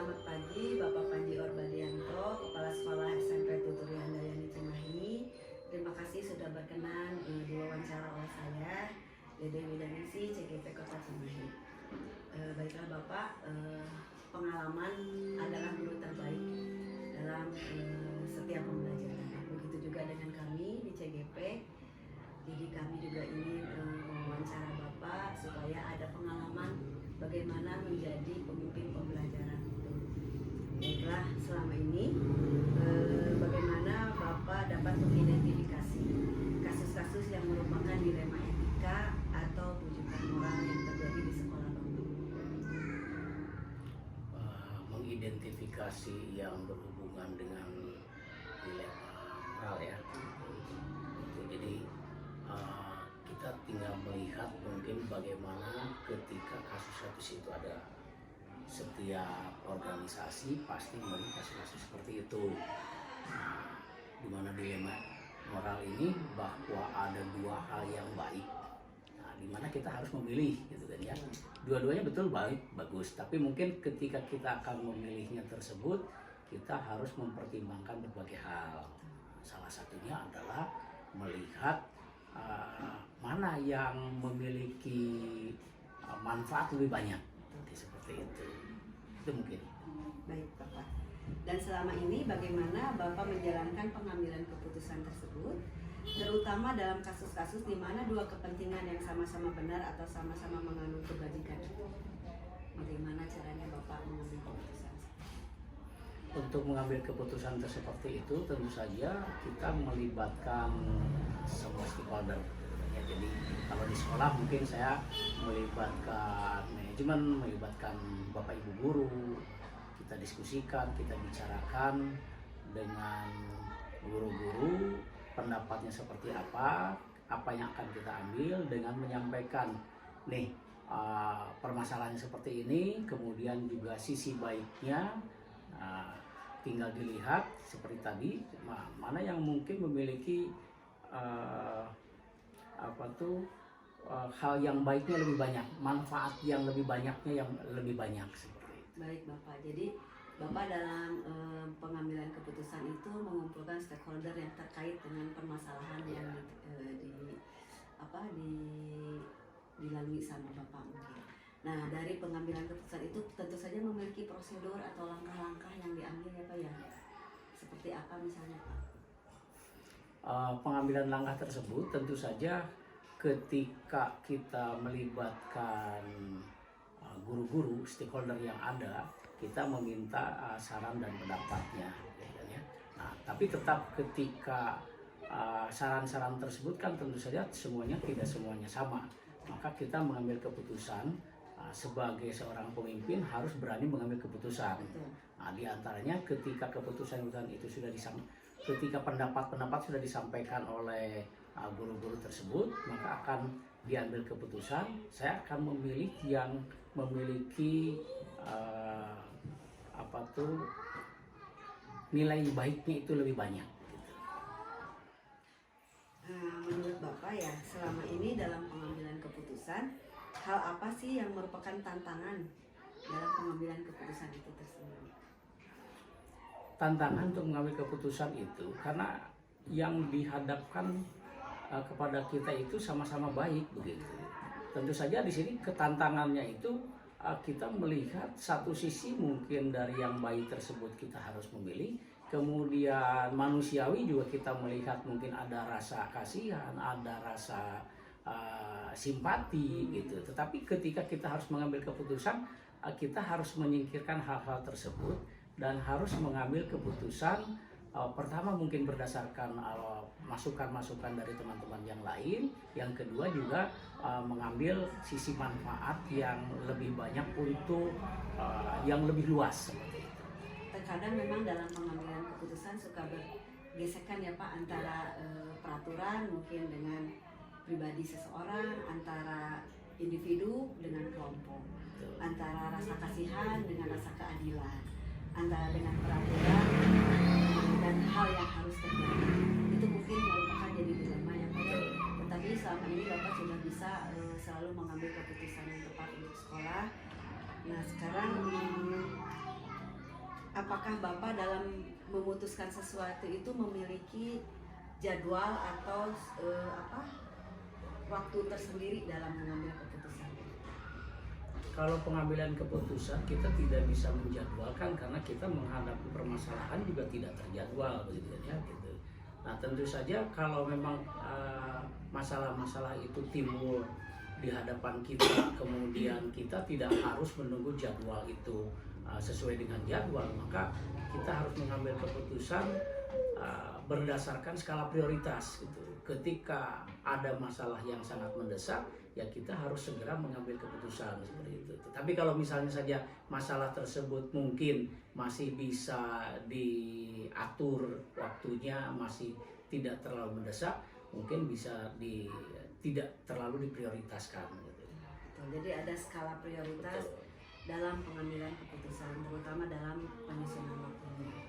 Selamat pagi Bapak Panji Orbadianto, Kepala Sekolah SMP Tuturi Handayani Cimahi. Terima kasih sudah berkenan diwawancara oleh saya, Dede Widanisi, CGP Kota Cimahi. Baiklah Bapak, pengalaman adalah guru terbaik dalam setiap pembelajaran. Begitu juga dengan kami di CGP. Jadi kami juga ingin mewawancara Bapak supaya ada pengalaman bagaimana menjadi pemimpin pembelajaran itu. Baiklah, selama ini bagaimana Bapak dapat mengidentifikasi kasus-kasus yang merupakan dilema etika atau rujukan moral yang terjadi di sekolah Bapak? Mengidentifikasi yang berhubungan dengan dilema moral ya. Jadi kita tinggal melihat mungkin bagaimana ketika kasus-kasus itu ada. Setiap organisasi pasti melihat kasus-kasus seperti itu. Di mana dilema moral ini bahwa ada dua hal yang baik. Di mana kita harus memilih gitu kan ya. Dua-duanya betul baik, bagus, tapi mungkin ketika kita akan memilihnya tersebut kita harus mempertimbangkan berbagai hal. Salah satunya adalah melihat mana yang memiliki manfaat lebih banyak. Seperti itu mungkin. Baik Bapak. Dan selama ini bagaimana Bapak menjalankan pengambilan keputusan tersebut, terutama dalam kasus-kasus di mana dua kepentingan yang sama-sama benar atau sama-sama mengandung kebajikan. Bagaimana caranya Bapak mengambil keputusan? Untuk mengambil keputusan seperti itu tentu saja kita melibatkan semua stakeholder. Ya, jadi kalau di sekolah mungkin saya melibatkan manajemen, melibatkan Bapak Ibu guru, kita diskusikan, kita bicarakan dengan guru-guru pendapatnya seperti apa yang akan kita ambil dengan menyampaikan nih permasalahannya seperti ini, kemudian juga sisi baiknya tinggal dilihat seperti tadi mana yang mungkin memiliki hal yang baiknya lebih banyak, manfaat yang lebih banyaknya yang lebih banyak seperti itu. Baik Bapak, jadi Bapak dalam pengambilan keputusan itu mengumpulkan stakeholder yang terkait dengan permasalahan yang dilalui sama Bapak mungkin. Nah, dari pengambilan keputusan itu tentu saja memiliki prosedur atau langkah-langkah yang diambil ya Pak ya. Seperti apa misalnya Pak? Pengambilan langkah tersebut tentu saja ketika kita melibatkan guru-guru, stakeholder yang ada, kita meminta saran dan pendapatnya. Nah, tapi tetap ketika saran-saran tersebut kan tentu saja tidak semuanya sama. Maka kita mengambil keputusan sebagai seorang pemimpin harus berani mengambil keputusan. Nah, di antaranya ketika keputusan itu sudah ketika pendapat sudah disampaikan oleh guru-guru tersebut, maka akan diambil keputusan. Saya akan memilih yang memiliki nilai baiknya itu lebih banyak. Menurut Bapak ya, selama ini dalam pengambilan keputusan, hal apa sih yang merupakan tantangan dalam pengambilan keputusan itu tersebut? Tantangan untuk mengambil keputusan itu karena yang dihadapkan kepada kita itu sama-sama baik begitu. Tentu saja di sini ketantangannya itu kita melihat satu sisi mungkin dari yang baik tersebut kita harus memilih, kemudian manusiawi juga kita melihat mungkin ada rasa kasihan, ada rasa simpati gitu. Tetapi ketika kita harus mengambil keputusan, kita harus menyingkirkan hal-hal tersebut dan harus mengambil keputusan pertama mungkin berdasarkan masukan-masukan dari teman-teman yang lain, yang kedua juga mengambil sisi manfaat yang lebih banyak untuk yang lebih luas seperti itu. Terkadang memang dalam pengambilan keputusan suka bergesekan ya Pak, antara peraturan mungkin dengan pribadi seseorang, antara individu dengan kelompok, antara rasa kasihan dengan rasa keadilan, antara dengan peraturan dan hal yang harus terjadi. Itu mungkin merupakan jadi dilema ya Pak. Tetapi selama ini Bapak sudah bisa selalu mengambil keputusan yang tepat untuk sekolah. Nah sekarang apakah Bapak dalam memutuskan sesuatu itu memiliki jadwal atau waktu tersendiri dalam mengambil keputusan? Kalau pengambilan keputusan kita tidak bisa menjadwalkan karena kita menghadapi permasalahan juga tidak terjadwal begitu ya gitu. Nah tentu saja kalau memang masalah-masalah itu timbul di hadapan kita, kemudian kita tidak harus menunggu jadwal itu sesuai dengan jadwal, maka kita harus mengambil keputusan berdasarkan skala prioritas gitu. Ketika ada masalah yang sangat mendesak, ya kita harus segera mengambil keputusan seperti itu. Tapi kalau misalnya saja masalah tersebut mungkin masih bisa diatur waktunya, masih tidak terlalu mendesak, mungkin bisa tidak terlalu diprioritaskan gitu. Jadi ada skala prioritas. Betul. Dalam pengambilan keputusan, terutama dalam penyusunan waktunya.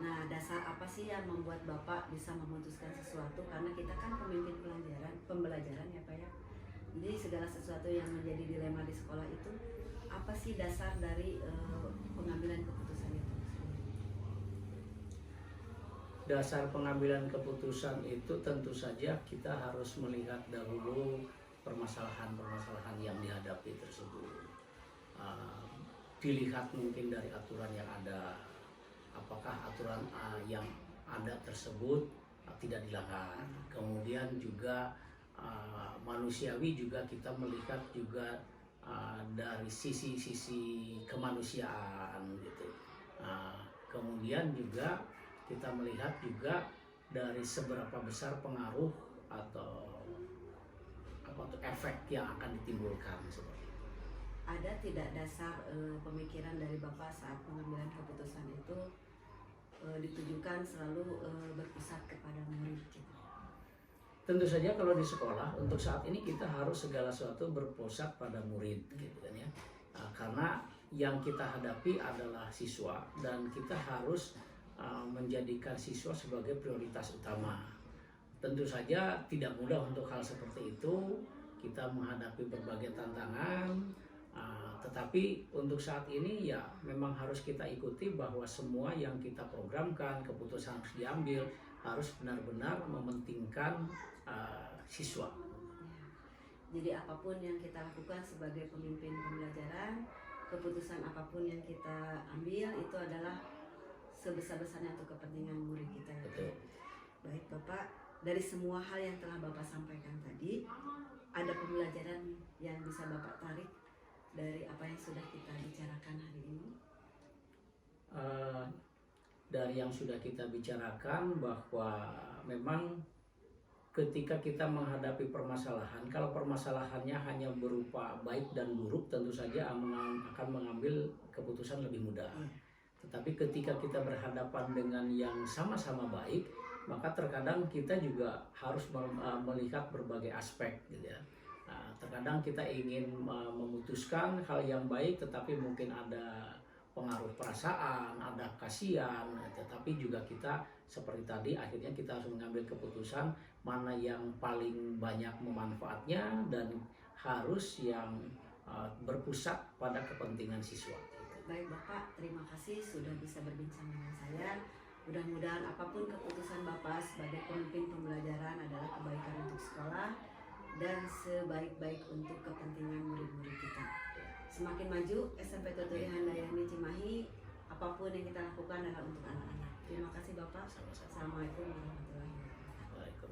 Nah, dasar apa sih yang membuat Bapak bisa memutuskan sesuatu? Karena kita kan pemimpin pembelajaran ya Pak ya. Jadi segala sesuatu yang menjadi dilema di sekolah itu, apa sih dasar dari pengambilan keputusan itu? Dasar pengambilan keputusan itu tentu saja kita harus melihat dahulu permasalahan-permasalahan yang dihadapi tersebut. Dilihat mungkin dari aturan yang ada, apakah aturan yang ada tersebut tidak dilanggar. Kemudian juga manusiawi juga kita melihat juga dari sisi-sisi kemanusiaan gitu. Kemudian juga kita melihat juga dari seberapa besar pengaruh atau efek yang akan ditimbulkan seperti itu. Ada tidak dasar pemikiran dari Bapak saat pengambilan keputusan itu ditujukan selalu berpusat kepada murid? Tentu saja kalau di sekolah untuk saat ini kita harus segala sesuatu berpusat pada murid gitu kan ya. Karena yang kita hadapi adalah siswa dan kita harus menjadikan siswa sebagai prioritas utama. Tentu saja tidak mudah untuk hal seperti itu, kita menghadapi berbagai tantangan, tetapi untuk saat ini ya memang harus kita ikuti bahwa semua yang kita programkan, keputusan harus diambil, harus benar-benar mementingkan siswa. Jadi apapun yang kita lakukan sebagai pemimpin pembelajaran, keputusan apapun yang kita ambil itu adalah sebesar-besarnya untuk kepentingan murid kita ya. Betul. Baik Bapak, dari semua hal yang telah Bapak sampaikan tadi, ada pembelajaran yang bisa Bapak tarik dari apa yang sudah kita bicarakan hari ini? Dari yang sudah kita bicarakan bahwa memang ketika kita menghadapi permasalahan, kalau permasalahannya hanya berupa baik dan buruk, tentu saja akan mengambil keputusan lebih mudah. Tetapi ketika kita berhadapan dengan yang sama-sama baik, maka terkadang kita juga harus melihat berbagai aspek gitu ya. Terkadang kita ingin memutuskan hal yang baik, tetapi mungkin ada pengaruh perasaan, ada kasihan, tetapi juga kita seperti tadi akhirnya kita harus mengambil keputusan mana yang paling banyak memanfaatnya dan harus yang berpusat pada kepentingan siswa. Baik Bapak, terima kasih sudah bisa berbincang dengan saya. Mudah-mudahan apapun keputusan Bapak sebagai pemimpin pembelajaran adalah kebaikan untuk sekolah dan sebaik-baik untuk kepentingan murid-murid kita. Semakin maju SMP Tuturi Handayani Cimahi, apapun yang kita lakukan adalah untuk anak-anak. Terima kasih Bapak. Assalamualaikum warahmatullahi wabarakatuh.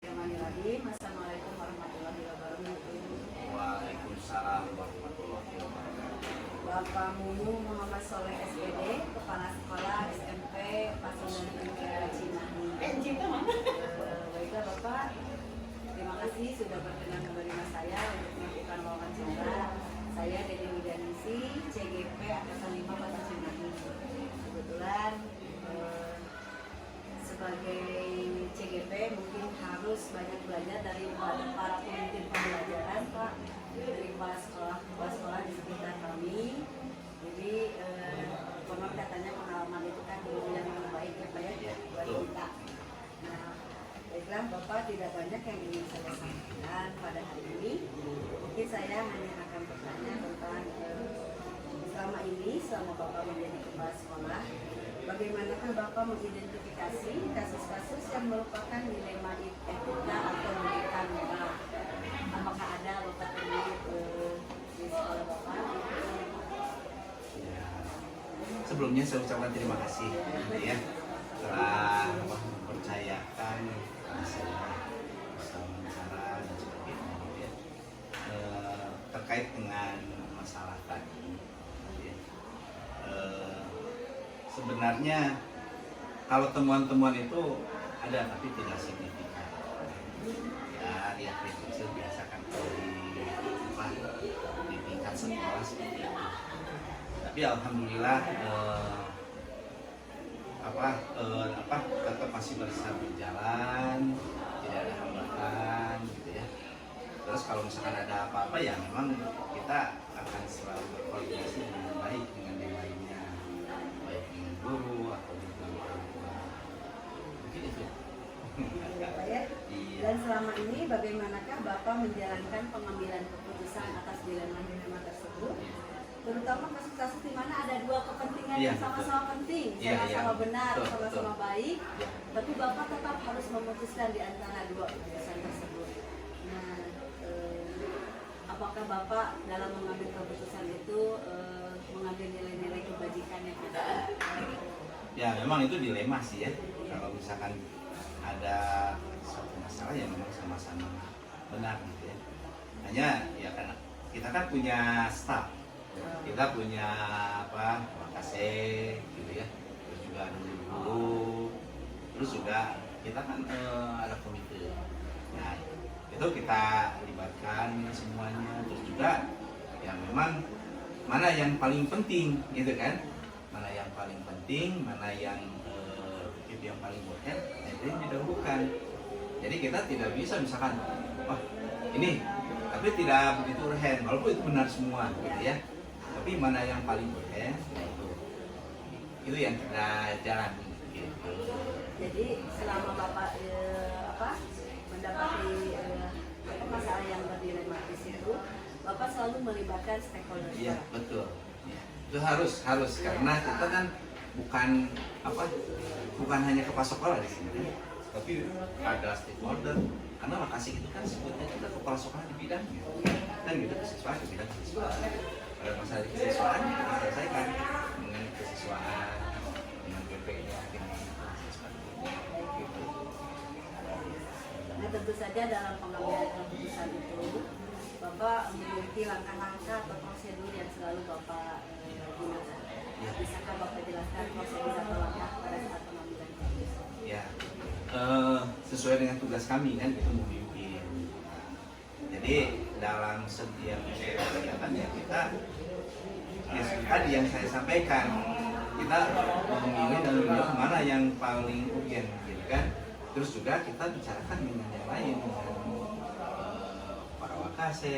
Waalaikumsalam. Assalamualaikum warahmatullahi wabarakatuh. Waalaikumsalam warahmatullahi wabarakatuh. Bapak Mumu Muhammad Soleh SPD, Kepala Sekolah SMP Pasundan Negara Cimahi. Baiklah Bapak, terima kasih sudah berkenan menerima saya untuk melakukan wawancara. Saya Dede Widanisi, CGP Angkatan 5 Kota Cimahi. Kebetulan sebagai CGP mungkin harus banyak belajar dari para pemimpin pembelajaran Pak, dari kepala sekolah di sekitar kami. Jadi konon katanya pengalaman itu kan guru yang baik ya Pak ya buat kita. Nah, baiklah Bapak, tidak banyak yang ingin saya sampaikan pada hari ini. Mungkin saya hanya akan bertanya tentang selama ini, selama Bapak menjadi kepala sekolah, bagaimanakah Bapak mengidentifikasi kasus-kasus yang merupakan dilema etika atau merugikan moral? Apakah ada Bapak temui di sekolah Bapak? Ya, sebelumnya saya ucapkan terima kasih ya telah mempercayakan saya bisa wawancara dan sebagainya gitu ya. Terkait dengan masalah tadi gitu ya. Sebenarnya kalau temuan-temuan itu ada tapi tidak signifikan ya, yang kecil biasa kan di tingkat sekolah seperti itu. Tapi alhamdulillah tetap masih bisa berjalan, tidak ada hambatan gitu ya. Terus kalau misalkan ada apa-apa ya memang kita akan selalu berkoordinasi dengan baik dengan yang lainnya, baik dengan guru atau dengan orang tua. Mungkin itu. Ya, Pak ya. Iya. Dan selama ini bagaimanakah Bapak menjalankan pengambilan keputusan atas dilema-dilema tersebut? Terutama kasus-kasus di mana ada dua kepentingan Iya, yang sama-sama penting, Iya, sama-sama iya. benar, Betul, sama-sama betul. baik, Ya. tapi Bapak tetap harus memutuskan di antara dua keputusan tersebut. Nah, apakah Bapak dalam mengambil keputusan itu mengambil nilai-nilai kebajikan yang ada? Ya memang itu dilema sih ya. Kalau misalkan ada satu masalah yang memang sama-sama benar gitu ya. Hanya ya karena kita kan punya staff, kita punya wakase gitu ya. Terus juga ada guru, terus juga kita kan ada komite. Nah itu kita libatkan semuanya. Terus juga ya memang mana yang paling penting gitu kan, mana yang paling penting, mana yang yang paling urgent, itu yang didahulukan. Jadi kita tidak bisa misalkan, wah ini, tapi tidak begitu urgent, walaupun itu benar semua, gitu ya. Tapi mana yang paling urgent, nah itu yang kita jalan. Gitu. Jadi selama Bapak mendapati masalah yang berdilematis itu, Bapak selalu melibatkan stakeholder. Iya betul. Ya. Itu harus karena kita kan bukan hanya kepala sekolah di sini, tapi ada stakeholder. Karena lokasi itu kan sebutnya kita kepala sekolah di bidangnya, kan gitu kesiswaan di bidang kesiswaan. Pada masalah di kesiswaan kita selesaikan dengan kesiswaan dengan PP-nya dengan gitu. Nah tentu saja dalam pengambilan keputusan itu, Bapak memiliki langkah-langkah atau prosedur yang selalu Bapak gunakan. Ya. Bisakah Bapak jelaskan prosedur atau langkah pada saat pengambilan keputusan? Ya, sesuai dengan tugas kami kan itu memimpin. Jadi dalam setiap kegiatan ya kita tadi yang saya sampaikan, kita memilih dan melihat mana yang paling urgent gitu kan. Terus juga kita bicarakan dengan yang lain, dengan para wakase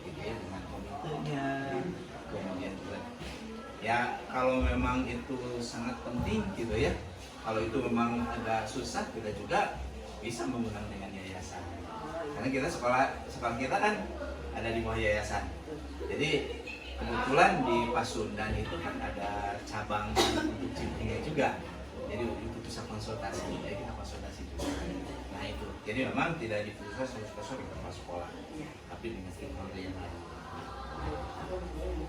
gitu ya, dengan komitenya, kemudian juga ya kalau memang itu sangat penting gitu ya, kalau itu memang agak susah kita juga bisa menggunakan dengan yayasan, karena kita sekolah kita kan ada di bawah yayasan. Jadi kebetulan di Pasundan itu kan ada cabang untuk Cimpringnya juga, jadi untuk bisa konsultasi, ya kita konsultasi juga. Nah itu, jadi memang tidak diputuskan 100% di kepala sekolah, tapi dengan stakeholder yang lain.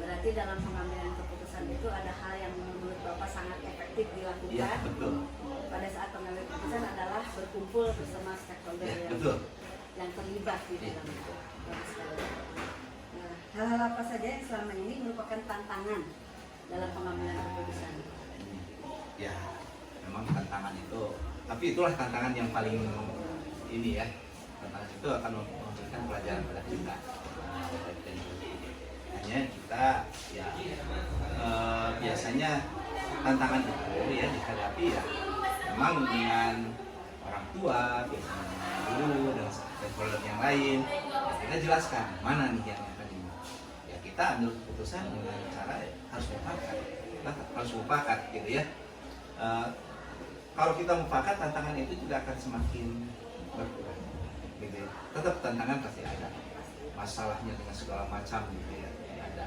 Berarti dalam pengambilan keputusan itu ada hal yang menurut Bapak sangat efektif dilakukan. Iya betul. Pada saat pengambilan keputusan adalah berkumpul bersama stakeholder Ya, betul. yang terlibat di dalam itu. Nah, hal-hal apa saja yang selama ini merupakan tantangan dalam pengambilan keputusan? Ya, memang tantangan itu, tapi itulah tantangan yang paling ini ya. Tantangan itu akan memberikan pelajaran pada kita. Hanya kita ya biasanya tantangan itu ya dihadapi ya memang dengan orang tua, biasanya dengan guru dan stakeholder yang lain. Ya, kita jelaskan mana nih yang akan ini. Ya kita ambil keputusan dengan cara harus mufakat. Kita harus mufakat gitu ya. Kalau kita mufakat, tantangan itu juga akan semakin berkurang. Gitu. Tetap tantangan pasti ada. masalahnya dengan segala macam gitu ya yang ada.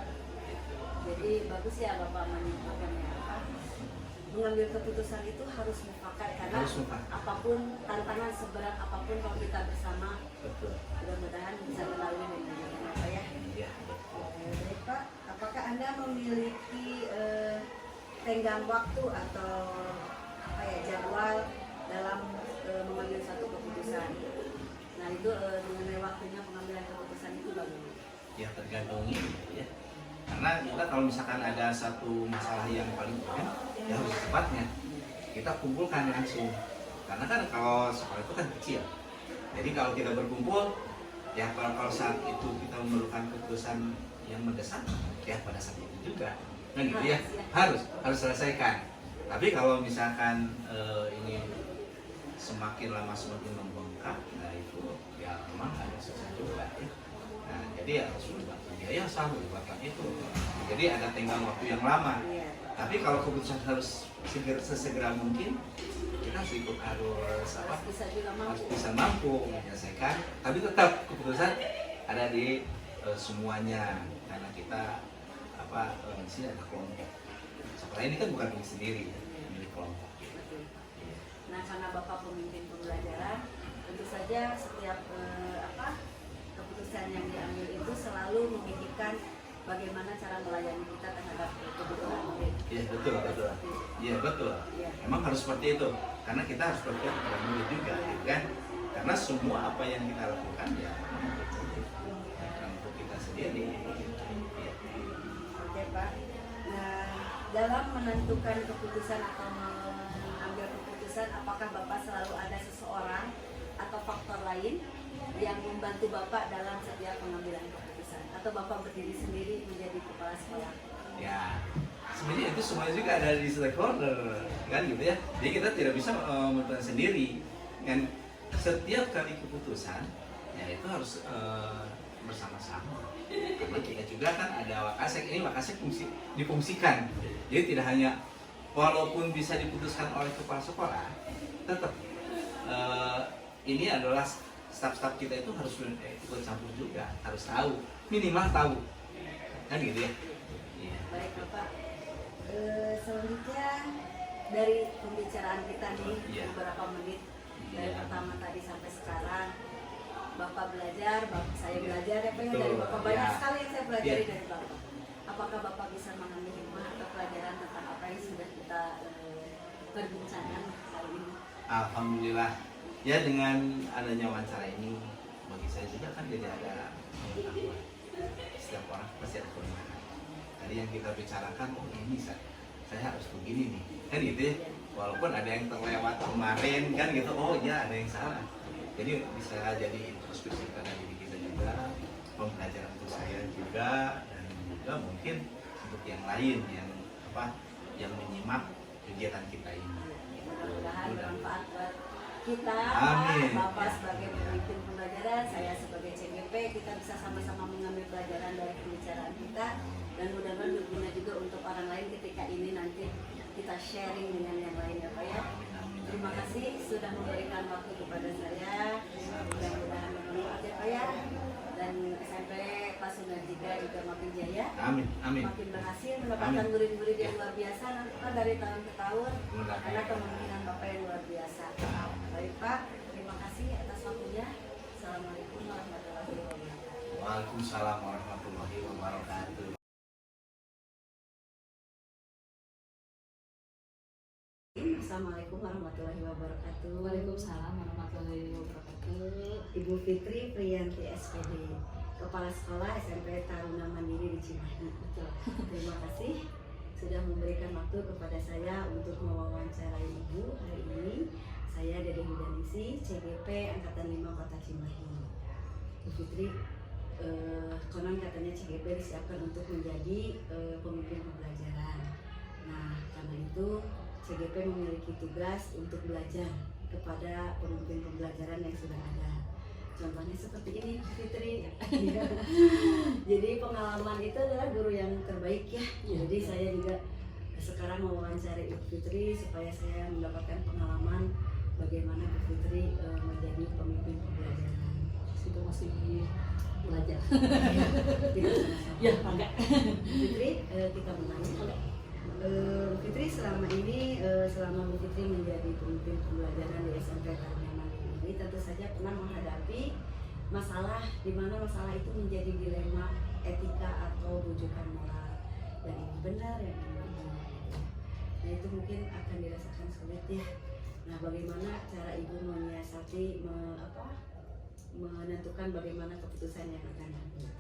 Jadi bagus ya Bapak menyimpulkan ya apa? Mengambil keputusan itu harus mufakat karena Harus mufakat. apapun tantangan seberat apapun kalau kita bersama Betul. mudah-mudahan bisa melalui dengan apa ya. Iya. Baik Pak, apakah Anda memiliki tenggang waktu atau apa ya jadwal dalam mengambil satu keputusan? Nah itu mengenai waktunya pengambilan keputusan itu bagaimana? Ya tergantung ini ya. Karena kita kalau misalkan ada satu masalah yang paling urgent, ya harus cepatnya kita kumpulkan langsung. Karena kan kalau sekolah itu kan kecil. Jadi kalau kita berkumpul, ya kalau saat itu kita memerlukan keputusan yang mendesak, ya pada saat itu juga. Nah gitu ya, harus selesaikan. Tapi kalau misalkan ini semakin lama semakin membengkak, nah itu ya memang ada susah juga ya. Nah, jadi harus melibatkan biaya selalu melibatkan itu. Jadi ada tenggang waktu yang lama. Iya. Tapi kalau keputusan harus sesegera mungkin, kita harus Bisa juga harus mampu. bisa mampu menyelesaikan. Tapi tetap keputusan ada di semuanya karena kita di sini ada kelompok. Sekolah ini kan bukan milik sendiri, ya, milik kelompok. Betul. Nah karena Bapak pemimpin pembelajaran, tentu saja setiap keputusan yang diambil itu selalu memikirkan bagaimana cara melayani kita terhadap kebutuhan murid. Iya betul. Iya betul. Iya. Memang harus seperti itu karena kita harus berpikir pada murid juga, gitu kan? Karena semua apa yang kita lakukan ya bukan untuk kita sendiri. Iya. Oke Pak. Nah dalam menentukan keputusan atau mengambil keputusan, apakah Bapak selalu ada seseorang atau faktor lain yang membantu Bapak dalam setiap pengambilan keputusan? Atau Bapak berdiri sendiri menjadi kepala sekolah? Ya, sebenarnya itu semuanya juga ada di stakeholder, kan gitu ya. Jadi kita tidak bisa menentukan sendiri. Dan setiap kali keputusan, ya itu harus bersama-sama. Karena kita juga kan ada wakasek, ini wakasek difungsikan. Jadi tidak hanya walaupun bisa diputuskan oleh kepala sekolah, tetap ini adalah staf-staf kita itu harus ikut campur juga, harus tahu, minimal tahu, kan gitu ya. Iya. Baik Bapak. Selanjutnya dari pembicaraan kita nih Iya. beberapa menit dari Iya. pertama tadi sampai sekarang, Bapak belajar, saya Iya. belajar ya Pak ya, Betul. dari Bapak banyak Iya. sekali yang saya pelajari Iya. dari Bapak. Apakah Bapak bisa mengambil hikmah atau pelajaran tentang apa yang sudah kita perbincangkan kali ini? Alhamdulillah. Ya dengan adanya wawancara ini bagi saya juga kan jadi ada pengetahuan. Setiap orang pasti ada kelemahan. Tadi yang kita bicarakan, oh ini saya harus begini nih, kan gitu ya. Walaupun ada yang terlewat kemarin kan gitu, oh ya ada yang salah. Jadi bisa jadi introspeksi pada diri kita juga, pembelajaran untuk saya juga, dan juga mungkin untuk yang lain yang menyimak kegiatan kita ini. Mudah-mudahan bermanfaat buat kita, Amin. Bapak Ya. sebagai pemimpin pembelajaran, saya sebagai CGP, kita bisa sama-sama mengambil pelajaran dari pembicaraan kita, dan mudah-mudahan berguna juga untuk orang lain ketika ini nanti kita sharing dengan yang lain ya Pak ya. Terima kasih sudah memberikan waktu kepada saya, mudah-mudahan bermanfaat ya Pak ya, dan SMP kelas Sunarjika juga makin jaya, Amin, amin. makin berhasil mendapatkan Amin. murid-murid yang luar biasa nanti Pak, dari tahun ke tahun, Mudah-mudahan. karena kemungkinan Bapak yang luar biasa. Baik Pak, terima kasih atas waktunya. Assalamualaikum warahmatullahi wabarakatuh. Waalaikumsalam warahmatullahi wabarakatuh. Assalamualaikum warahmatullahi wabarakatuh. Waalaikumsalam warahmatullahi wabarakatuh. Ibu Fitri Priyanti SPD, Kepala Sekolah SMP Taruna Mandiri di Cimahi. Terima kasih sudah memberikan waktu kepada saya untuk mewawancarai Ibu hari ini. Saya Dede Hudanisi, CGP Angkatan 5 Kota Cimahi. Bu Fitri, konon katanya CGP disiapkan untuk menjadi pemimpin pembelajaran. Nah, karena itu CGP memiliki tugas untuk belajar kepada pemimpin pembelajaran yang sudah ada. Contohnya seperti ini, Fitri. Jadi pengalaman itu adalah guru yang terbaik ya. Jadi saya juga sekarang mewawancari Ibu Fitri supaya saya mendapatkan pengalaman bagaimana Bu Fitri menjadi pemimpin pembelajaran. Sudah masih belajar. Kita sama-sama. Ya, enggak. Fitri, kita bertanya. Fitri selama ini, selama Bu Fitri menjadi pemimpin pembelajaran di SMP Karunia Mandiri ini, tentu saja pernah menghadapi masalah di mana masalah itu menjadi dilema etika atau rujukan moral. Yang ini benar, yang ini benar. Nah itu mungkin akan dirasakan sulit ya. Nah bagaimana cara ibu menyiasati, menentukan bagaimana keputusan yang akan diambil?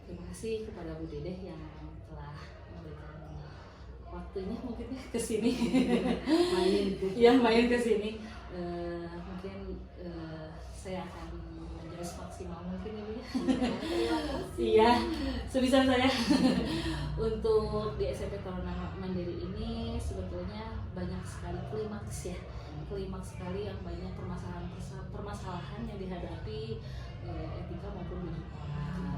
Terima kasih kepada Bu Dedeh yang telah memberikan waktunya mungkin ya ke sini. main ke sini. Mungkin saya akan menjadi semaksimal mungkin ya Bu ya. Iya, sebisa saya. Untuk di SMP Karunia Mandiri ini sebetulnya banyak sekali klimaks ya. Klimaks sekali yang banyak permasalahan yang dihadapi etika maupun rujuk moral.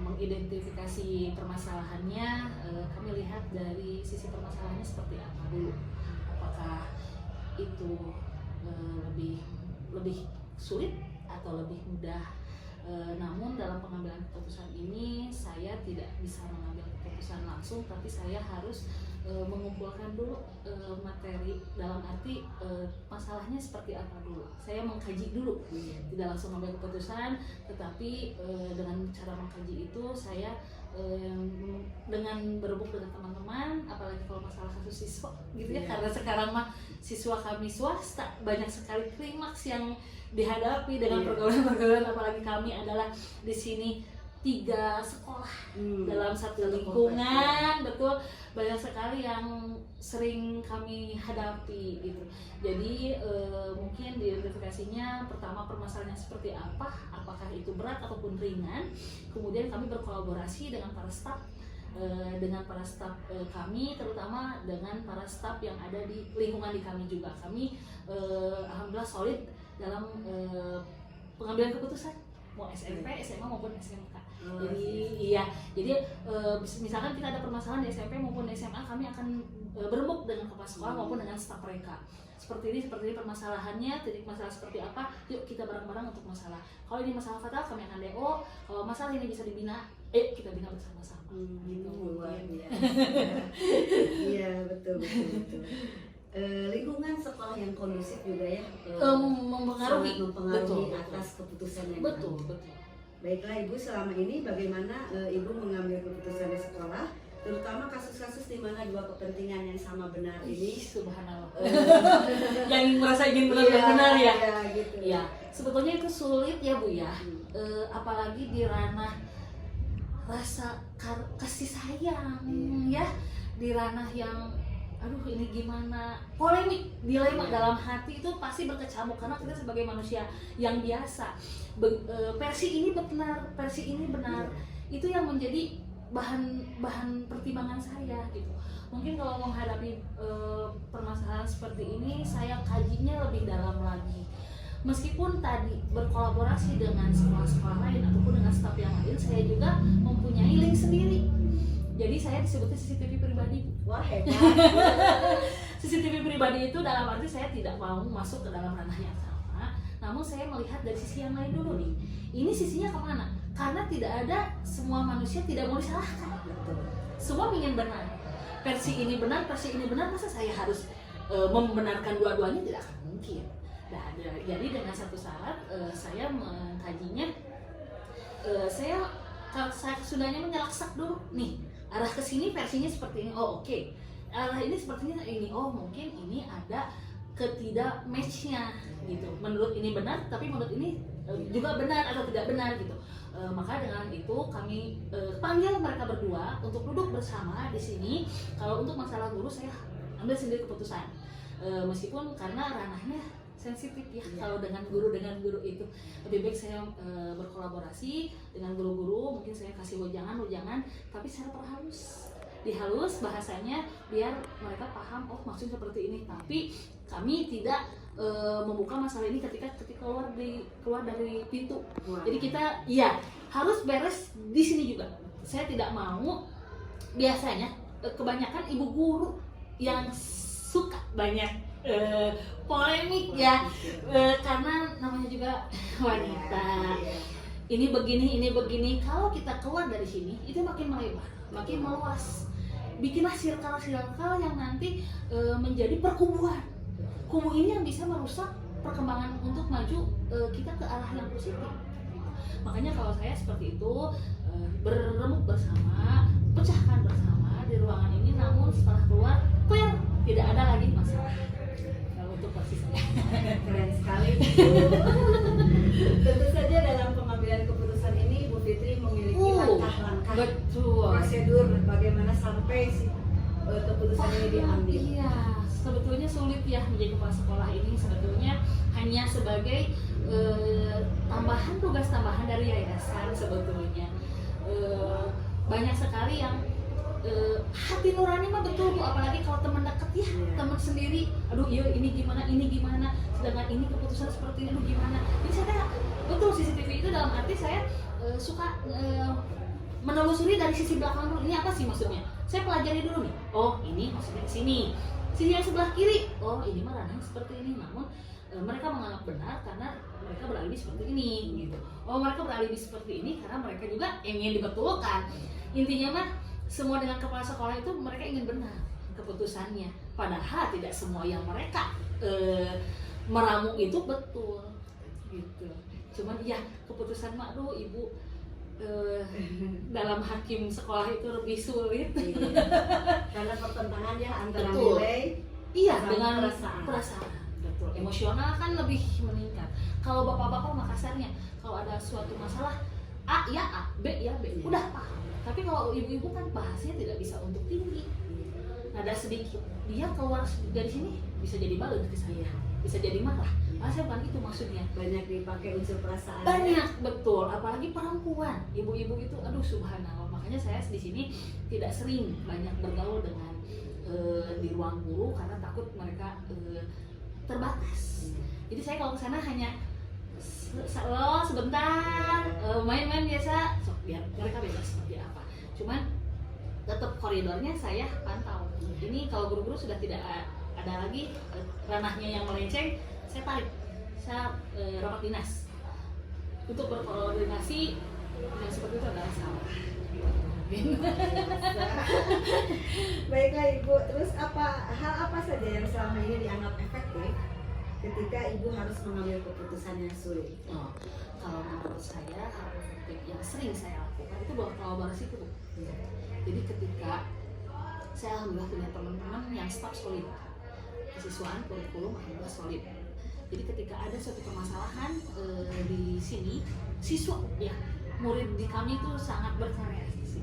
Mengidentifikasi permasalahannya, kami lihat dari sisi permasalahannya seperti apa dulu. Apakah itu lebih sulit atau lebih mudah? Namun dalam pengambilan keputusan ini saya tidak bisa mengambil keputusan langsung, tapi saya harus mengumpulkan dulu materi, dalam arti masalahnya seperti apa dulu. Saya mengkaji dulu, tidak langsung mengambil keputusan, tetapi dengan cara mengkaji itu saya dengan berembuk dengan teman-teman, apalagi kalau masalah kasus siswa gitu ya, karena sekarang mah siswa kami swasta banyak sekali klimaks yang dihadapi dengan pergaulan-pergaulan, apalagi kami adalah di sini 3 sekolah dalam satu lingkungan, betul, banyak sekali yang sering kami hadapi gitu. Jadi mungkin identifikasinya pertama permasalahannya seperti apa, apakah itu berat ataupun ringan. Kemudian kami berkolaborasi dengan para staf, kami, terutama dengan para staf yang ada di lingkungan di kami juga. Kami alhamdulillah solid dalam pengambilan keputusan, mau SMP, SMA maupun SMK. Jadi misalkan kita ada permasalahan di SMP maupun di SMA, kami akan berembuk dengan kepala sekolah maupun dengan staf mereka. Seperti ini permasalahannya, titik masalah seperti apa, yuk kita bareng-bareng untuk masalah. Kalau ini masalah fatal, kami akan DO. Kalau masalah ini bisa dibina, kita bina bersama-sama. Gitu luar biasa. Iya betul. Lingkungan sekolah yang kondusif juga ya, mempengaruhi betul, atas keputusan yang betul. Baiklah Ibu, selama ini bagaimana Ibu mengambil keputusan di sekolah, terutama kasus-kasus di mana dua kepentingan yang sama benar ini? Subhanallah. Yang merasa ingin benar-benar ya. Iya gitu. Ya, sebetulnya itu sulit ya Bu ya. Apalagi di ranah rasa kasih sayang ya, di ranah yang aduh ini gimana, polemik, dilema dalam hati itu pasti berkecamuk karena kita sebagai manusia yang biasa versi ini benar, versi ini benar, itu yang menjadi bahan pertimbangan saya gitu. Mungkin kalau menghadapi permasalahan seperti ini saya kajinya lebih dalam lagi. Meskipun tadi berkolaborasi dengan sekolah-sekolah lain ataupun dengan staf yang lain, saya juga mempunyai link sendiri. Jadi saya disebutnya CCTV pribadi. Wah hebat. CCTV pribadi itu dalam arti saya tidak mau masuk ke dalam ranah yang sama, namun saya melihat dari sisi yang lain dulu nih. Ini sisinya kemana? Karena tidak ada, semua manusia tidak mau disalahkan. Semua ingin benar. Versi ini benar, masa saya harus membenarkan dua-duanya? Tidak akan mungkin. Nah, jadi dengan satu syarat saya mengkajinya, saya sudahnya menyelaksak dulu nih. Arah ke sini versinya seperti ini, oh oke. Arah ini sepertinya ini, oh mungkin ini ada ketidak matchnya gitu. Menurut ini benar, tapi menurut ini juga benar atau tidak benar gitu. Maka dengan itu kami panggil mereka berdua untuk duduk bersama di sini. Kalau untuk masalah guru saya ambil sendiri keputusan. Meskipun karena ranahnya sensitif ya. Kalau dengan guru itu lebih baik saya berkolaborasi dengan guru-guru, mungkin saya kasih wejangan, tapi secara dihalus bahasanya biar mereka paham, oh maksudnya seperti ini. Tapi kami tidak membuka masalah ini ketika keluar dari pintu. Jadi kita harus beres di sini juga. Saya tidak mau, biasanya kebanyakan ibu guru yang suka banyak polemik ya, karena namanya juga wanita. ini begini. Kalau kita keluar dari sini itu makin melebar, makin meluas. Bikinlah circle yang nanti menjadi perkubuan. Kubu ini yang bisa merusak perkembangan untuk maju kita ke arah yang positif. Makanya kalau saya seperti itu, berremuk bersama, pecahkan bersama di ruangan ini, namun setelah keluar clear, tidak ada lagi masalah. Kalau untuk versi saya. Keren sekali Bu. Tentu saja dalam pengambilan keputusan ini Bu Fitri memiliki langkah-langkah, betul, prosedur bagaimana sampai si keputusan ini diambil. Iya, sebetulnya sulit ya menjadi kepala sekolah ini, sebetulnya hanya sebagai tugas tambahan dari yayasan sebetulnya. Banyak sekali yang hati nurani mah betul Bu, apalagi kalau teman dekat ya, teman sendiri, aduh iya ini gimana, sedangkan ini keputusan seperti ini, aduh gimana. Jadi saya betul CCTV itu dalam arti saya suka menelusuri dari sisi belakang dulu, ini apa sih maksudnya, saya pelajari dulu nih, oh ini maksudnya di sini, sisi yang sebelah kiri, oh ini mah ranah seperti ini, namun mereka menganggap benar karena mereka beralibi seperti ini gitu. Oh mereka beralibi seperti ini karena mereka juga ingin dibetulkan. Intinya mah semua dengan kepala sekolah itu mereka ingin benar keputusannya, padahal tidak semua yang mereka meramu itu betul gitu. Cuman ya keputusan mak aduh ibu dalam hakim sekolah itu lebih sulit. Karena pertentangan ya antara Betul. nilai dengan perasaan. Betul. Emosional kan lebih meningkat. Kalau bapak-bapak mah kasarnya, kalau ada suatu masalah A ya A, B ya B, udah paham. Tapi kalau ibu-ibu kan bahasnya tidak bisa untuk tinggi. Nada sedikit, dia keluar dari sini bisa jadi balut ke saya, bisa jadi marah. Saya bukan itu maksudnya. Banyak dipakai unsur perasaan. Banyak, betul. Apalagi perempuan, ibu-ibu itu, aduh subhanallah. Makanya saya di sini tidak sering banyak bergaul dengan di ruang guru karena takut mereka terbatas. Jadi saya kalau ke sana hanya sebentar main-main biasa, biar mereka bebas seperti apa. Cuman tetap koridornya saya pantau. Ini kalau guru-guru sudah tidak ada lagi ranahnya yang melenceng, saya tarik, saya rapat dinas untuk berkoordinasi yang seperti itu adalah salah. Baiklah Ibu, terus hal apa saja yang selama ini dianggap efektif ketika Ibu harus mengambil keputusan yang sulit? Kalau menurut saya hal efektif yang sering saya lakukan itu bahwa kolaborasi itu. Jadi ketika saya alhamdulillah punya teman-teman yang staff solid, kesiswaan kurikulum alhamdulillah solid. Jadi ketika ada suatu permasalahan di sini, siswa ya murid di kami itu sangat bervariasi,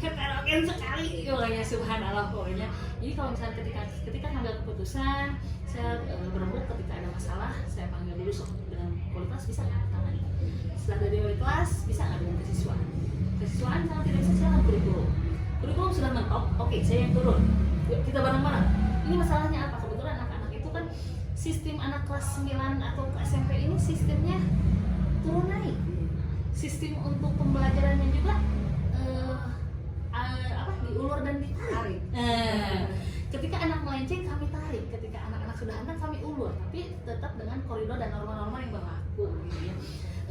heterogen sekali, pokoknya subhanallah pokoknya. Jadi kalau misalnya ketika ngambil keputusan, saya berembuk ketika ada masalah, saya panggil dulu dengan kualitas bisa nggak tangani. Setelah dari wali kelas bisa nggak dengan kesiswaan. Kesiswaan sangat tidak bisa dengan kurikulum. Kurikulum sudah mentok, oke saya yang turun. Yuk, kita bareng-bareng. Ini masalahnya apa? Kebetulan anak-anak itu kan sistem anak kelas 9 atau SMP ini sistemnya turun naik. Sistem untuk pembelajarannya juga diulur dan ditarik. Ketika anak melenceng kami tarik, ketika anak-anak sudah hantar kami ulur, tapi tetap dengan koridor dan norma-norma yang berlaku gitu ya.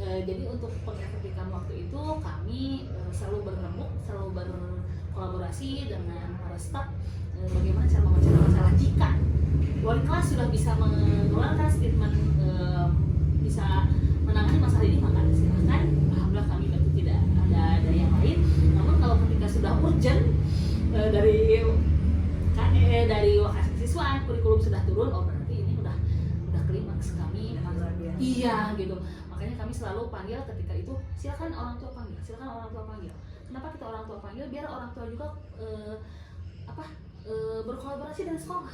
Jadi untuk pengefektifan waktu itu kami selalu berembuk, selalu berkolaborasi dengan para staf bagaimana cara memecahkan masalah. Jika wali kelas sudah bisa mengeluarkan statement bisa menangani masalah ini, maka silakan. Alhamdulillah kami bantu, tidak ada yang lain. Namun kalau ketika sudah urgent dari wakil siswaan kurikulum sudah turun, oh berarti ini udah klimaks kami. Iya gitu. Makanya kami selalu panggil ketika itu, silakan orang tua panggil, Kenapa kita orang tua panggil? Biar orang tua juga berkolaborasi dengan sekolah,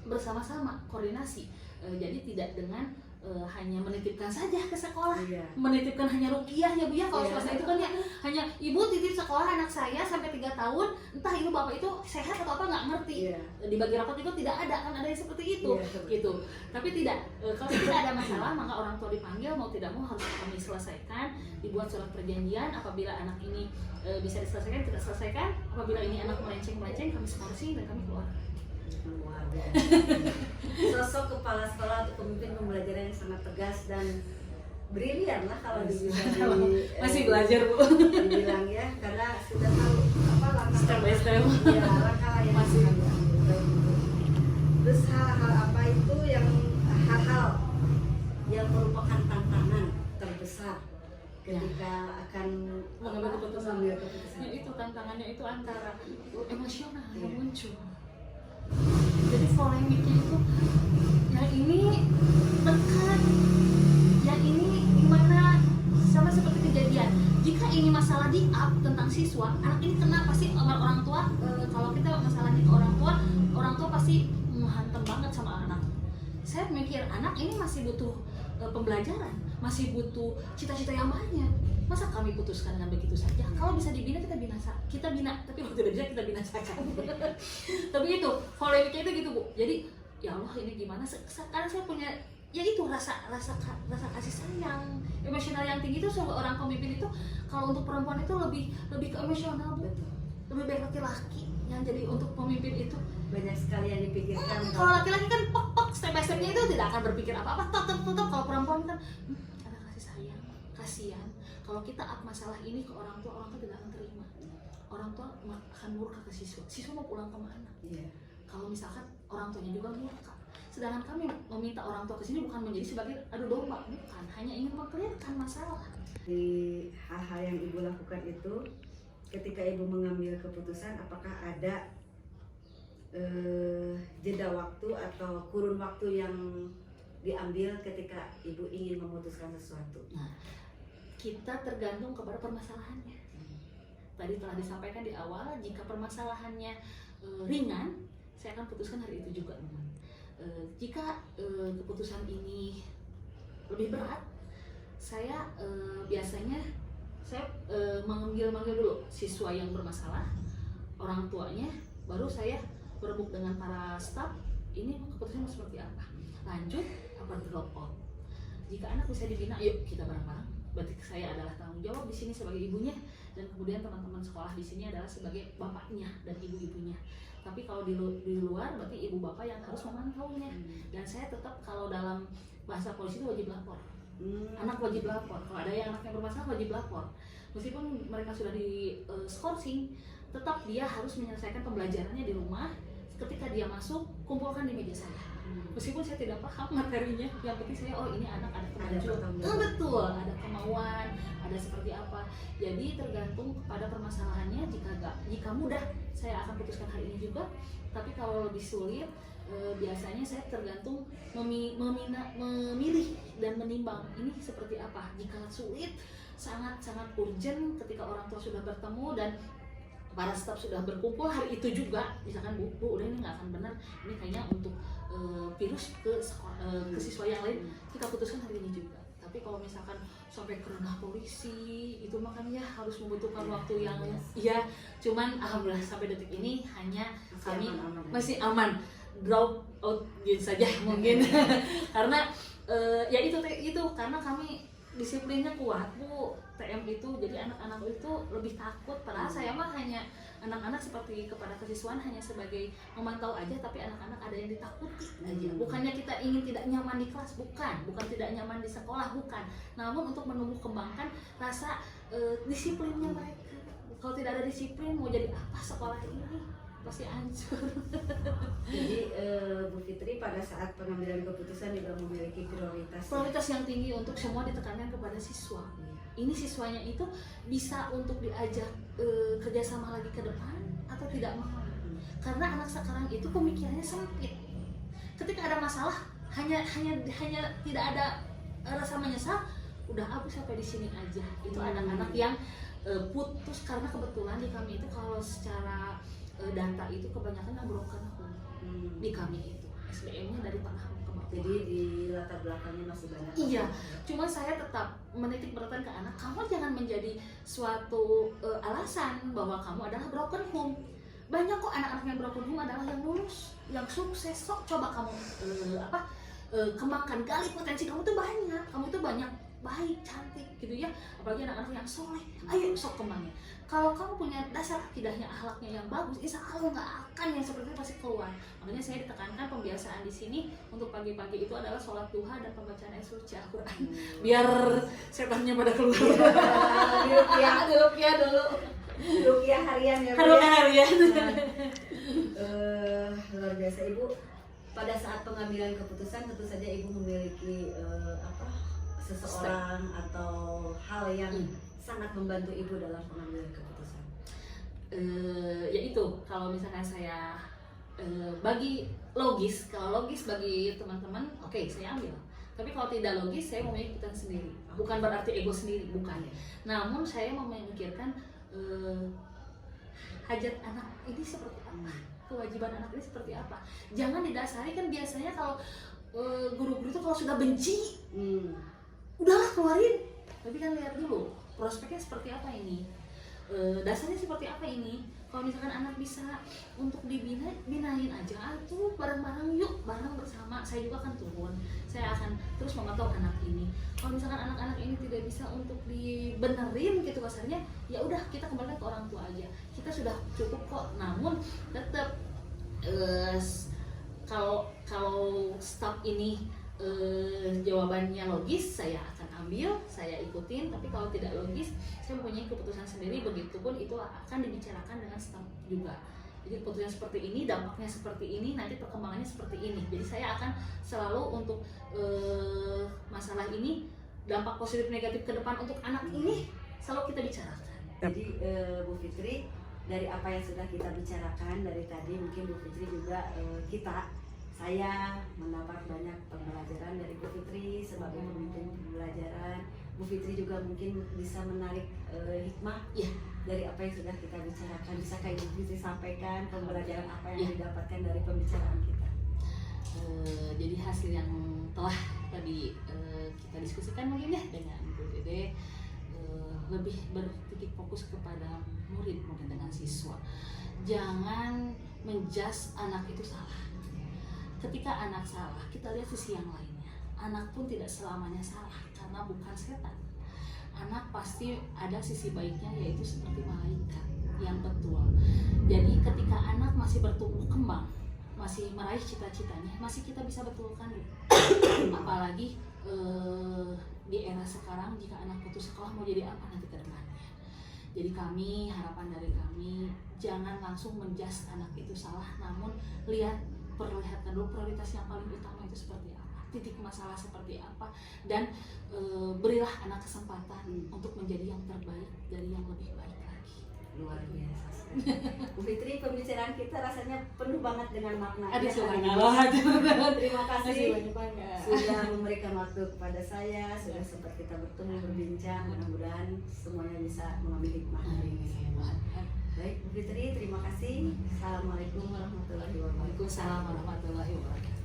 bersama-sama koordinasi. Jadi tidak dengan hanya menitipkan saja ke sekolah, menitipkan hanya rukiah ya Bu ya. Kalau swasta itu kan ya hanya ibu titip sekolah anak saya sampai 3 tahun, entah ibu bapak itu sehat atau apa nggak ngerti. Di bagi rapat juga tidak ada, kan ada yang seperti itu gitu. Tapi tidak, kalau tidak ada masalah maka orang tua dipanggil, mau tidak mau harus kami selesaikan, dibuat surat perjanjian. Apabila anak ini bisa diselesaikan, kita selesaikan. Apabila ini anak melenceng kami skorsi dan kami keluar. Luar biasa. Sosok kepala sekolah atau pemimpin pembelajaran yang sangat tegas dan brilian lah kalau Masih belajar Bu. dibilang ya, karena sudah tahu apa langkah Step by step. ya, langkah yang Masih. akan diambil. Terus hal-hal apa itu yang hal-hal yang merupakan tantangan terbesar ketika akan Mengambil keputusan. mengambil keputusan. Ya itu tantangannya itu antara emosional yang muncul. Jadi polemiknya itu yang ini tekan, yang ini gimana, sama seperti kejadian. Jika ini masalah di up tentang siswa, anak ini kena pasti orang tua. Kalau kita masalahnya ke orang tua pasti menghantam banget sama anak. Saya mikir anak ini masih butuh pembelajaran, masih butuh cita-cita yang banyak. Masa kami putuskan dengan begitu saja? Kalau bisa dibina kita bina, tapi kalau tidak bisa kita binasakan. Tapi itu polemiknya itu gitu Bu. Jadi ya Allah ini gimana? Sekarang saya punya ya itu rasa kasih sayang, emosional yang tinggi itu seorang pemimpin itu kalau untuk perempuan itu lebih ke emosional Bu. Lebih baik laki-laki yang jadi untuk pemimpin itu. Banyak sekali yang dipikirkan. Kalau laki-laki kan pok step by stepnya itu tidak akan berpikir apa-apa, tetap kalau perempuan kan ada kasih sayang, kasihan. Kalau kita up masalah ini ke orang tua tidak akan terima. Orang tua akan murka ke siswa mau pulang kemana? Iya. Kalau misalkan orang tuanya juga murka, sedangkan kami meminta orang tua ke sini bukan menjadi sebagai adu domba, bukan, hanya ingin mengkelirkan masalah. Di hal-hal yang ibu lakukan itu, ketika ibu mengambil keputusan, apakah ada jeda waktu atau kurun waktu yang diambil ketika ibu ingin memutuskan sesuatu? Nah, kita tergantung kepada permasalahannya. Tadi telah disampaikan di awal, jika permasalahannya ringan, saya akan putuskan hari itu juga. Jika keputusan ini lebih berat, saya biasanya manggil dulu siswa yang bermasalah, orang tuanya, baru saya berembuk dengan para staf, ini keputusannya seperti apa, lanjut apa drop out. Jika anak bisa dibina, yuk kita bareng-bareng. Berarti saya adalah tanggung jawab di sini sebagai ibunya, dan kemudian teman-teman sekolah di sini adalah sebagai bapaknya dan ibu-ibunya. Tapi kalau di luar berarti ibu bapak yang harus memantaunya. Dan saya tetap kalau dalam bahasa polisi itu wajib lapor. Anak wajib lapor. Kalau ada yang anaknya bermasalah wajib lapor. Meskipun mereka sudah di skorsing, tetap dia harus menyelesaikan pembelajarannya di rumah. Ketika dia masuk, kumpulkan di meja saya. Meskipun saya tidak paham materinya, yang penting saya ini anak ada kemajuan. Betul, ada kemauan, ada seperti apa. Jadi tergantung kepada permasalahannya. Jika mudah, saya akan putuskan hari ini juga. Tapi kalau lebih sulit, biasanya saya tergantung memilih dan menimbang ini seperti apa. Jika sulit, sangat urgent ketika orang tua sudah bertemu dan para staf sudah berkumpul hari itu juga, misalkan bu udah ini nggak akan benar, ini kayaknya untuk virus ke siswa yang lain, kita putuskan hari ini juga. Tapi kalau misalkan sampai ke ranah polisi itu makanya harus membutuhkan waktu yang ya, cuman alhamdulillah sampai detik ini hanya kami masih aman, drop out gitu saja mungkin. Karena ya itu karena kami disiplinnya kuat Bu, TM itu, jadi anak-anak itu lebih takut. Padahal saya mah hanya anak-anak seperti kepada kesiswaan hanya sebagai memantau aja, tapi anak-anak ada yang ditakuti aja. Bukannya kita ingin tidak nyaman di kelas, bukan tidak nyaman di sekolah, bukan. Namun untuk menumbuh kembangkan rasa disiplinnya mereka. Kalau tidak ada disiplin, mau jadi apa sekolah ini? Pasti hancur. Jadi Bu Fitri pada saat pengambilan keputusan juga memiliki prioritas yang tinggi untuk semua ditekankan kepada siswa. Ini siswanya itu bisa untuk diajak kerjasama lagi ke depan atau tidak mau. Karena anak sekarang itu pemikirannya sempit. Ketika ada masalah hanya tidak ada rasa menyesal, udah aku sampai di sini aja. Itu anak-anak yang putus karena kebetulan di kami itu kalau secara data itu kebanyakan broken home di kami itu SDM-nya dari tengah ke bawah. Jadi di latar belakangnya masih banyak. Iya, cuma saya tetap menitik beratkan ke anak, kamu jangan menjadi suatu alasan bahwa kamu adalah broken home. Banyak kok anak-anak yang broken home adalah yang lulus, yang sukses. Sok coba kamu kembangkan, gali potensi kamu tuh banyak. Kamu itu banyak baik, cantik gitu ya, apalagi anak-anak yang soleh, ayo sok kembangin. Kalau kamu punya dasar akidahnya, akhlaknya yang bagus, insya Allah nggak akan yang seperti itu pasti keluar. Makanya saya ditekankan pembiasaan di sini untuk pagi-pagi itu adalah sholat duha dan pembacaan ayat suci Al-Quran, biar setannya pada keluar. Ruqyah dulu. Ruqyah harian ya Bu, Ruqyah ya? harian. Luar biasa Ibu. Pada saat pengambilan keputusan tentu saja Ibu memiliki seseorang atau hal yang sangat membantu Ibu dalam pengambilan keputusan. Yaitu kalau misalkan saya bagi logis, kalau logis bagi teman-teman, oke, saya ambil. Tapi kalau tidak logis, saya memiliki keputusan sendiri. Bukan berarti ego sendiri, bukan. Namun saya memikirkan hajat anak ini seperti apa, kewajiban anak ini seperti apa. Jangan didasari, kan biasanya kalau guru-guru itu kalau sudah benci, udahlah keluarin. Tapi kan lihat dulu prospeknya seperti apa ini, dasarnya seperti apa ini. Kalau misalkan anak bisa untuk binain aja, tuh bareng-bareng yuk, bareng bersama. Saya juga akan turun, saya akan terus memantau anak ini. Kalau misalkan anak-anak ini tidak bisa untuk dibenerin gitu kasarnya, ya udah kita kembalikan ke orang tua aja. Kita sudah cukup kok. Namun tetap kalau staf ini jawabannya logis, saya akan ambil, saya ikutin. Tapi kalau tidak logis, saya mempunyai keputusan sendiri. Begitupun itu akan dibicarakan dengan staf juga. Jadi keputusan seperti ini, dampaknya seperti ini, nanti perkembangannya seperti ini. Jadi saya akan selalu untuk masalah ini, dampak positif negatif ke depan untuk anak ini selalu kita bicarakan. Jadi Bu Fitri, dari apa yang sudah kita bicarakan dari tadi, mungkin Bu Fitri juga saya mendapat banyak pembelajaran dari Bu Fitri sebagai pemimpin pembelajaran. Bu Fitri juga mungkin bisa menarik hikmah dari apa yang sudah kita bicarakan. Bisa kayak Bu Fitri sampaikan pembelajaran apa yang didapatkan dari pembicaraan kita. Jadi hasil yang telah tadi kita diskusikan mungkin ya dengan Bu Dede, lebih bertitik fokus kepada murid mungkin dengan siswa. Jangan menjudge anak itu salah. Ketika anak salah, kita lihat sisi yang lainnya. Anak pun tidak selamanya salah karena bukan setan. Anak pasti ada sisi baiknya, yaitu seperti malaikat yang betul. Jadi ketika anak masih bertumbuh kembang, masih meraih cita-citanya, masih kita bisa betulkan. Apalagi di era sekarang, jika anak putus sekolah mau jadi apa nanti ke depannya. Jadi harapan dari kami, jangan langsung menjudge anak itu salah, namun perlihatkan dulu prioritas yang paling utama itu seperti apa, titik masalah seperti apa, dan berilah anak kesempatan untuk menjadi yang terbaik dari yang lebih baik lagi. Luar biasa. Bu Fitri, pembicaraan kita rasanya penuh banget dengan makna. Terima kasih sudah memberikan waktu kepada saya, sudah sempat kita bertemu berbincang. Mudah-mudahan semuanya bisa mengambil hikmah dari ini. Baik Bu Fitri, terima kasih. Assalamualaikum warahmatullahi wabarakatuh. Waalaikumsalam warahmatullahi wabarakatuh.